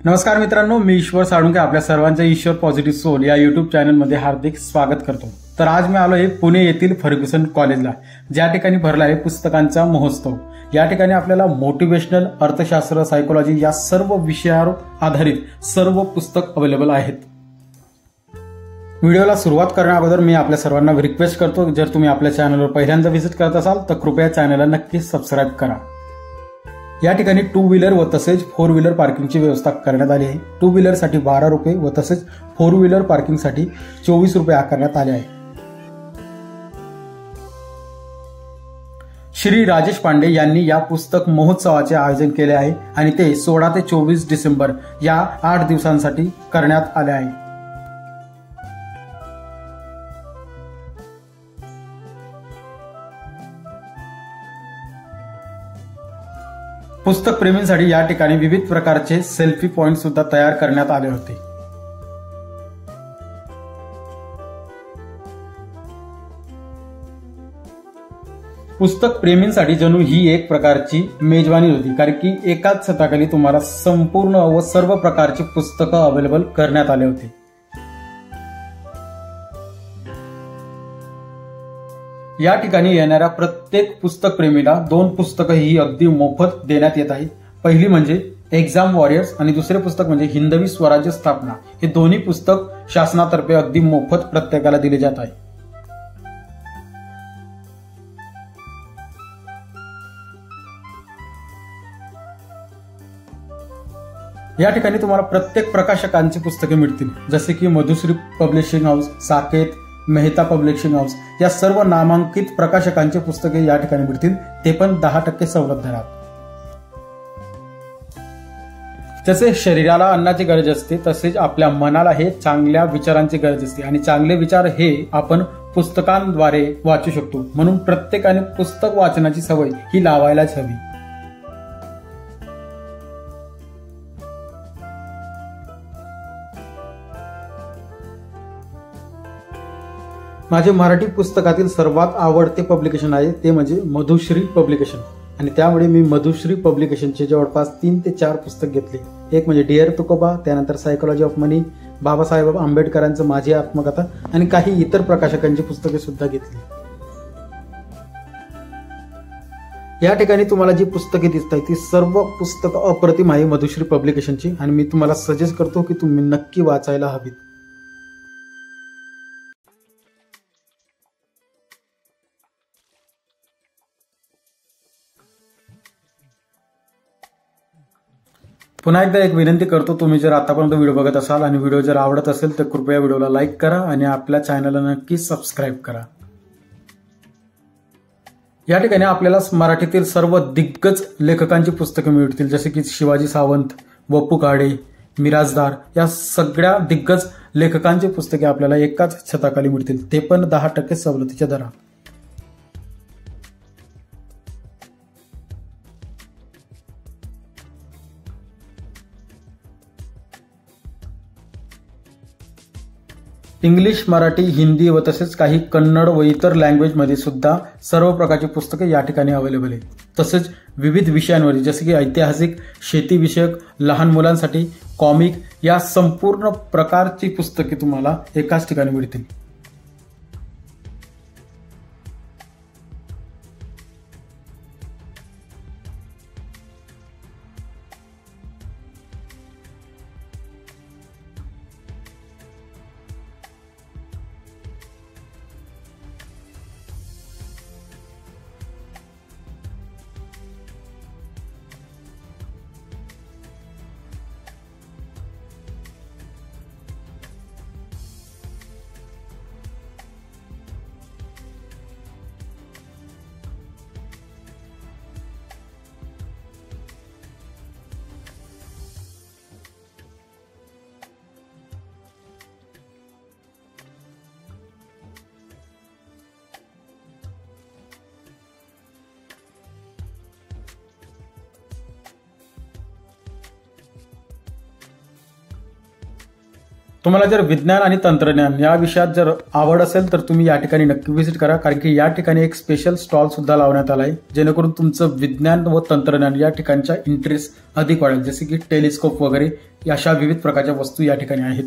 नमस्कार मित्रांनो, मी ईश्वर साळुंके आपल्या सर्वांच्या ईश्वर पॉझिटिव्ह सोल या युट्यूब चॅनलमध्ये हार्दिक स्वागत करतो। तर आज मी आलो आहे पुणे येथील फर्ग्युसन कॉलेजला, ज्या ठिकाणी भरला आहे पुस्तकांचा महोत्सव। या ठिकाणी आपल्याला मोटिवेशनल, अर्थशास्त्र, सायकोलॉजी या सर्व विषयावर आधारित सर्व पुस्तक अवेलेबल आहेत। व्हिडिओला सुरुवात करण्या अगोदर मी आपल्या सर्वांना रिक्वेस्ट करतो, जर तुम्ही आपल्या चॅनलवर पहिल्यांदा व्हिजिट करत असाल तर कृपया चॅनलला नक्की सबस्क्राइब करा। या ठिकाणी 2 व्हीलर व तसेच 4 व्हीलर पार्किंगची व्यवस्था करण्यात आली आहे। 2 व्हीलर साठी 12 रुपये व तसेच 4 व्हीलर पार्किंग साठी 24 रुपये आकारण्यात आले आहे। श्री राजेश पांडे यांनी या पुस्तक महोत्सवाचे आयोजन केले आहे आणि ते 16 ते 24 डिसेंबर या 8 दिवसांसाठी करण्यात आले आहे। पुस्तक प्रेमींसाठी या ठिकाणी विविध प्रकारचे सेल्फी पॉइंट सुद्धा तयार करण्यात आले होते। पुस्तक प्रेमींसाठी जणू ही एक प्रकारची मेजवानी होती, कारण की एकाच छताखाली तुम्हाला संपूर्ण व सर्व प्रकारची पुस्तकं अवेलेबल करण्यात आले होते। या ठिकाणी येणाऱ्या प्रत्येक पुस्तक प्रेमीला 2 पुस्तकं ही अगदी मोफत देण्यात येत आहेत। पहिली म्हणजे एक्झाम वॉरियर्स आणि दुसरे पुस्तक म्हणजे हिंदवी स्वराज्य स्थापना। हे दोन्ही पुस्तक शासनातर्फे अगदी मोफत प्रत्येकाला दिले जात आहे। या ठिकाणी तुम्हाला प्रत्येक प्रकाशकांची पुस्तके मिळतील, जसे की Madhushree publishing house, Saket, Mehta publishing house या सर्व नामांकित प्रकाशकांची पुस्तके या ठिकाणी मिळतील, ते पण 10% सवलत दरात। जसे शरीराला अन्नाची गरज असते तसेच आपल्या मनाला हे चांगल्या विचारांची गरज असते आणि चांगले विचार हे आपण पुस्तकांद्वारे वाचू शकतो। म्हणून प्रत्येकाने पुस्तक वाचनाची सवय ही लावायलाच हवी। माझे मराठी पुस्तकातील सर्वात आवडते पब्लिकेशन आहे ते म्हणजे मधुश्री पब्लिकेशन, आणि त्यामुळे मी मधुश्री पब्लिकेशनचे जवळपास 3 ते 4 पुस्तक घेतले। एक म्हणजे डिअर तुकोबा, त्यानंतर सायकोलॉजी ऑफ मनी, बाबासाहेब आंबेडकरांचं माझी आत्मकथा आणि काही इतर प्रकाशकांची पुस्तके सुद्धा घेतली। या ठिकाणी तुम्हाला जी पुस्तके दिसत आहेत ती सर्व पुस्तकं अप्रतिम आहे मधुश्री पब्लिकेशनची, आणि मी तुम्हाला सजेस्ट करतो की तुम्ही नक्की वाचायला हवीत। पुन्हा एकदा एक विनंती करतो, तुम्ही जर आतापर्यंत व्हिडिओ बघत असाल आणि व्हिडिओ जर आवडत असेल तर कृपया व्हिडिओला लाईक करा आणि आपल्या चॅनलला नक्की सबस्क्राईब करा। या ठिकाणी आपल्याला मराठीतील सर्व दिग्गज लेखकांची पुस्तके मिळतील, जसे की शिवाजी सावंत, वपू काळे, मिराजदार या सगळ्या दिग्गज लेखकांची पुस्तके आपल्याला एकाच छताखाली मिळतील, ते पण 10% सवलतीच्या दरात। इंग्लिश, मराठी, हिंदी व तसेच काही कन्नड व इतर लँग्वेज मध्ये सुद्धा सर्व प्रकारची पुस्तके या ठिकाणी अवेलेबल आहेत। तसेच विविध विषयांवर जसे की ऐतिहासिक, शेतीविषयक, लहान मुलांसाठी, कॉमिक या संपूर्ण प्रकारची पुस्तके तुम्हाला एकाच ठिकाणी मिळतील। तुम्हाला जर विज्ञान आणि तंत्रज्ञान या विषयात जर आवड असेल तर तुम्ही या ठिकाणी नक्की व्हिजिट करा, कारण की या ठिकाणी एक स्पेशल स्टॉल सुद्धा लावण्यात आला आहे, जेणेकरून तुमचं विज्ञान व तंत्रज्ञान या ठिकाणच्या इंटरेस्ट अधिक वाढेल. जसे की टेलिस्कोप वगैरे अशा विविध प्रकारच्या वस्तू या ठिकाणी आहेत.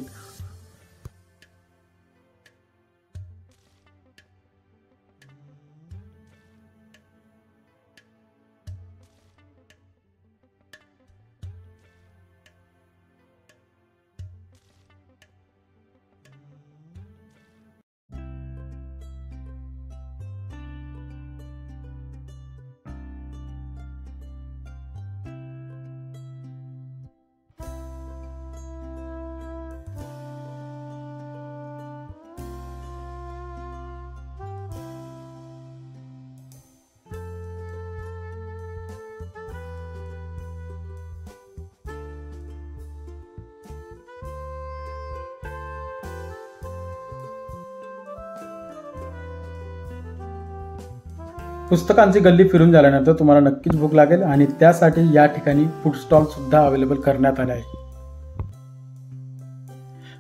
पुस्तकांची गल्ली फिरून झाल्यानंतर तुम्हाला नक्कीच भूक लागेल आणि त्यासाठी या ठिकाणी फूड स्टॉल सुद्धा अवेलेबल करण्यात आले आहे.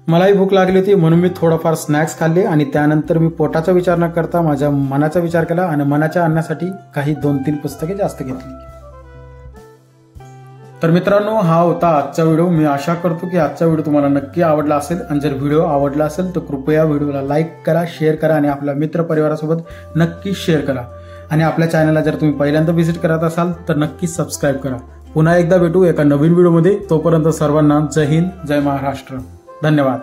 मलाही भूक लागली होती म्हणून मी थोडंफार स्नॅक्स खाल्ले आणि त्यानंतर मी पोटाचा विचार न करता माझ्या मनाचा विचार केला आणि मनाच्या अन्नासाठी काही 2-3 पुस्तके जास्त घेतली. तर मित्रांनो, हा होता आजचा व्हिडिओ. मी आशा करतो की आजचा व्हिडिओ तुम्हाला नक्की आवडला असेल आणि जर व्हिडिओ आवडला असेल तर कृपया व्हिडिओला लाईक करा, शेअर करा आणि आपल्या मित्रपरिवारासोबत नक्की शेअर करा. आणि आपल्या चॅनलला जर तुम्ही पहिल्यांदा व्हिजिट करत असाल तर नक्की सबस्क्राईब करा. पुन्हा एकदा भेटू एका नवीन व्हिडिओमध्ये. तोपर्यंत सर्वांना जय हिंद, जय महाराष्ट्र. धन्यवाद.